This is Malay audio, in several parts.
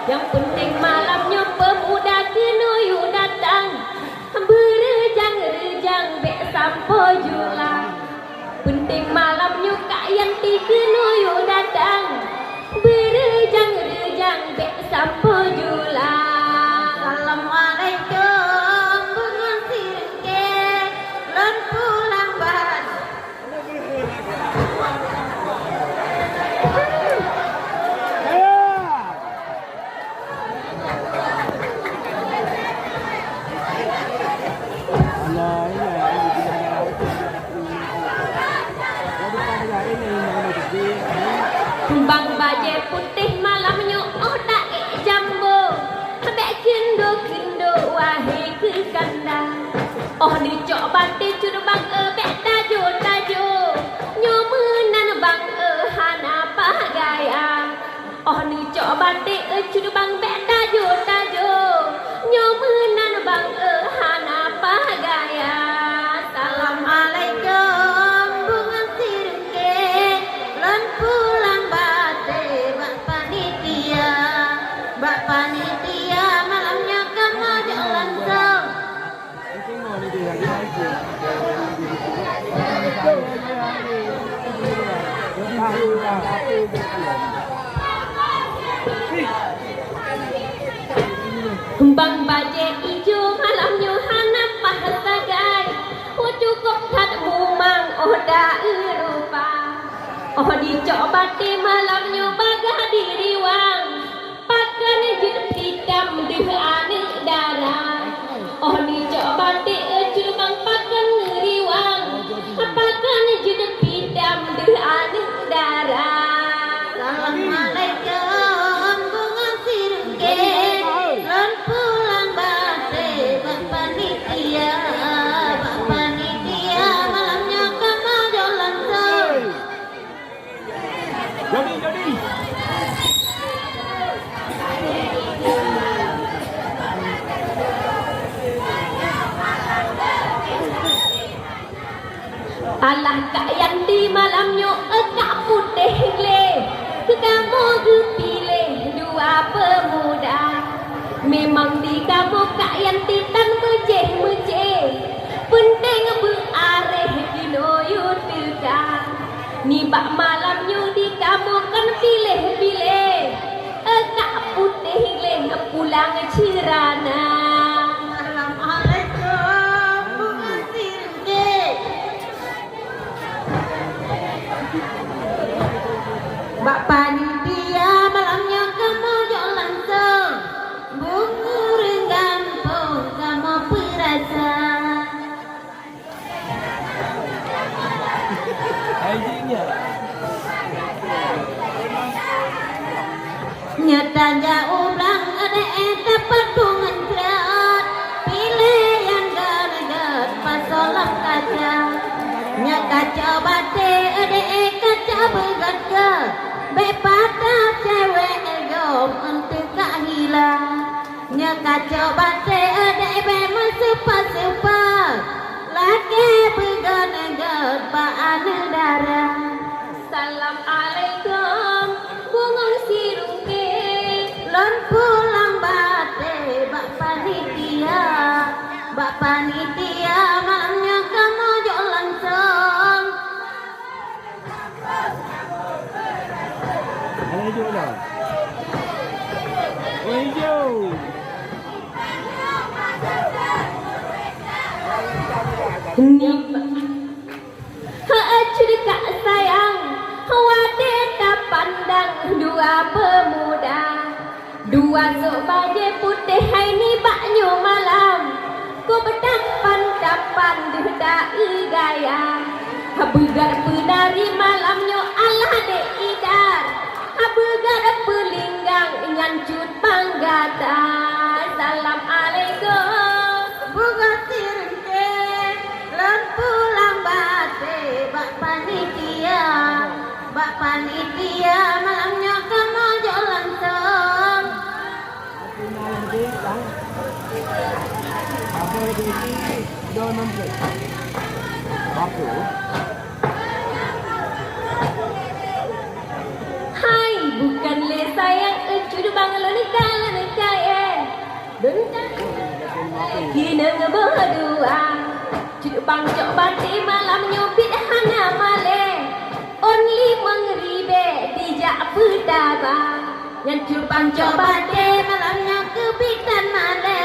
Yang penting malamnya pemuda kenuyu datang, berejang-rejang bek sampo julang. Penting malamnya Kak Yanti kenuyu datang, berejang-rejang bek sampo julang. Assalamualaikum bunga sirke lan pulang bat. Bang baje putih malamnya oh daik jambo, bek kendo wahai ke kandang. Oh dicok batik cur bang bek tajo nyomenan bang hana pagaya. Oh dicok batik cur bang bek tajo nyomenan bang hana pagaya. Assalamualaikum bunga sirke lan pulang bate Mbak panitia malamnya kamu jalan langsung. Bang baje ijo malamnya hana pahasagai, oh cukup kat mumang oh da rupa. Oh dicok bate malamnya bagah diriwang, pakan jut hitam deh ane darah. Oh dicok bate cur bang pakan ngeriwang, pakan jut hitam deh ane darah. Assalamualaikum bunga sirke lan pulang bate Mbak panitia malamnya kamu jalan langsung. Jodi. Alah Kak Yanti malamnya Kak putih le, kamu pilih dua pemuda. Memang di kamu Kak Yanti tan mejeh, penting berareh kinoyu tilka. Nibak malamnya di kamu kan pilih Kak putih le pulang cirana. Assalamualaikum bunga sirke Mbak panitia malamnya kamu jalan langsung. Bunga renggampung kamu perasa. Nyatanya ulang ada dapat bungan berat, pilihan garagat pasolam kaca. Nya kaca bate ada kaca begat ke, bepata cewek gom untuk tak hilang. Nya kaca bate ada memang sepa laki begat paan darah. Assalamualaikum bunga sirungke Lon pulang bate Mbak panitia malamnya kamu jalan langsung. Ada hijau dah. Oh hijau. Curi Kak sayang, wanita pandang dua pemuda, dua sok baje putih hai ni baknyo malam. Ko berdapan dai gaya, begar penari malamnya Allah de idar, begar pelinggang nyancut panggata. Assalamualaikum Bunga sirke lan pulang bate Mbak panitia malamnya kamu jalan langsung. Hai bukan le sayang cudu bang lenika Dentang kina berdua cudu bang cok bati malam nyubit hana male only mengribe dijak pedaba yang cudu bang cok bati malamnya kepitan male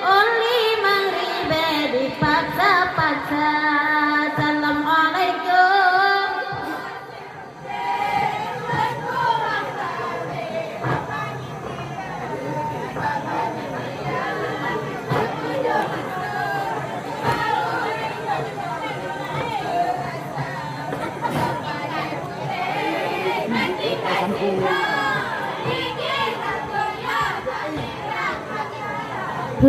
only mengribe dipaksa-paksa. Assalamualaikum.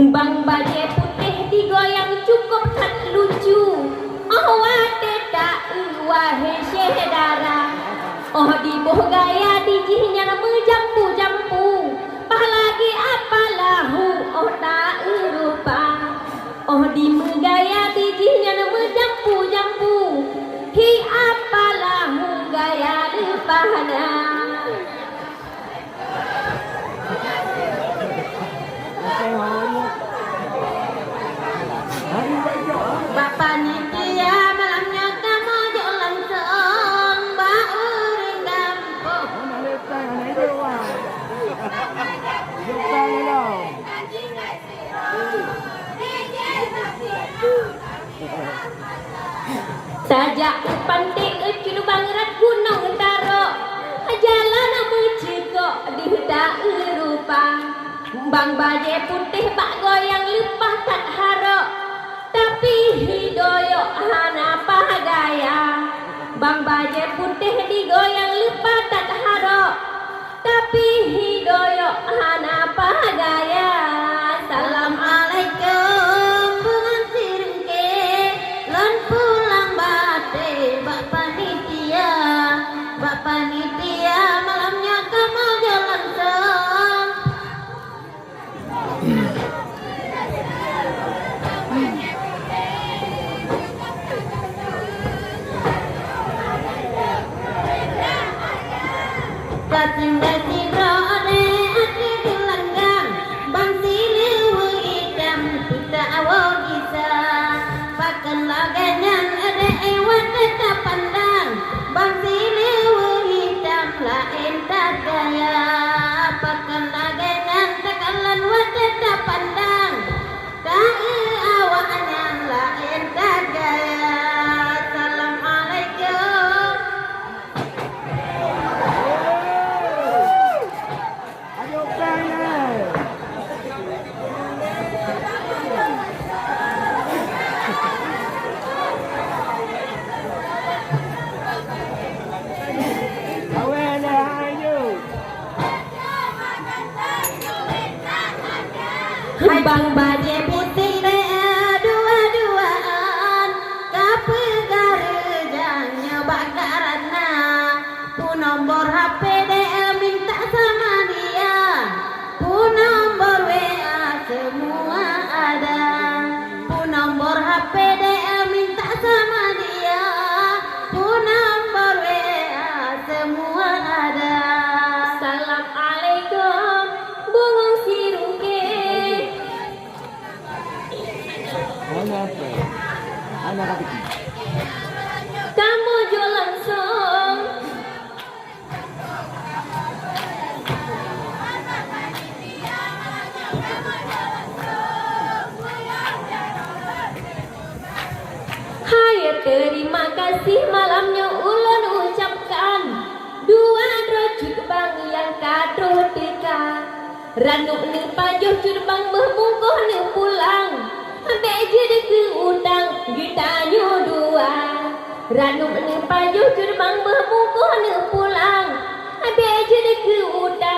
Bang baju putih digoyang cukup tak lucu. Oh wate tak wahai syedara. Oh di boh gaya dijihnya menjampu-jampu. Pah lagi apa lahu oh tak rupa. Oh di gaya dijihnya menjampu-jampu. Hi apa lahu gaya lupana. Bapak nitia malamnya kamu jualan seong bauring gampung. Sajak pandai cunu bangerat gunung taro jalan mencegok di hutan rupa bang baje putih bak goyang lepah tak harok tapi hidoyo hana pagaya bang baje putih digoyang lepah tak harok tapi hidoyo hana pagaya. Assalamualaikum bungan sirengke lon pulang bate Bapak nitia malamnya kamu jalan seong. Kasing-kasing rode ati dilanggang bang siliwu idam kita awal bisa pakan laganyan ada ewat tak pandang bang siliwu idam lain tak gaya pakan laganyan takalan wat tak pandang tak awaknya lain tak gaya. Assalamualaikum. Bang baje putih dua-duaan kapegarejanya bakarana pun nomor HP minta sama dia pun nomor WA semua ada pun nomor HP minta sama dia pun nomor WA semua ada. Assalamualaikum bungung sirungke. Kamu jualan song hai terima kasih malamnya ulun ucapkan dua rojut bang yang kado dekat ranuk ni pajuh curbang membungkuh ni pulang ambek jadi ke udang gitanyo dua ranuk ni pajuh curbang membungkuh ni pulang ambek jadi ke udang